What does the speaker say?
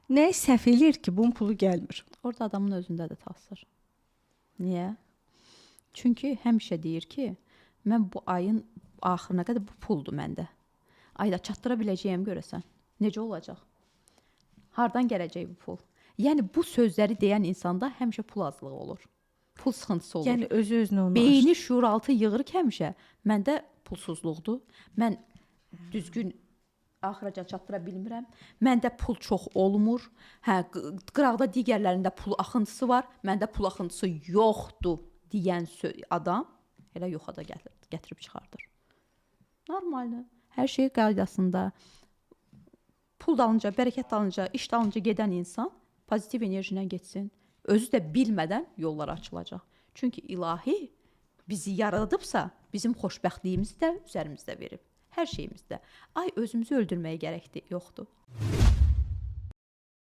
Nə səhv eləyir ki, bunun pulu gəlmir? Orada adamın özündə də təsir. Niyə? Çünki həmişə deyir ki, mən bu ayın axırına qədər bu puldur məndə. Ayda çatdıra biləcəyəm görəsən. Necə olacaq? Hardan gələcək bu pul? Yəni bu sözləri deyən insanda həmişə pul azlığı olur. Pul sıxıntısı olur. Yəni özü-özünə onu Beyni şuuraltı yığır ki, həmişə məndə pulsuzluqdur. Mən düzgün axıracan çatdıra bilmirəm. Məndə pul çox olmur. Hə, qıraqda digərlərində pul axıntısı var. Məndə pul axıntısı yoxdur deyən adam elə yoxada gətirib çıxardır. Normaldır. Hər şey qaydasında. Pul dalınca, bərəkət dalınca, iş dalınca gedən insan pozitiv enerji ilə getsin. Özü də bilmədən yollar açılacaq. Çünki ilahi bizi yaradıbsa, bizim xoşbəxtliyimizi də üzərimizdə verib. Hər şeyimizdə. Ay özümüzü öldürməyə gərəkdir, yoxdur.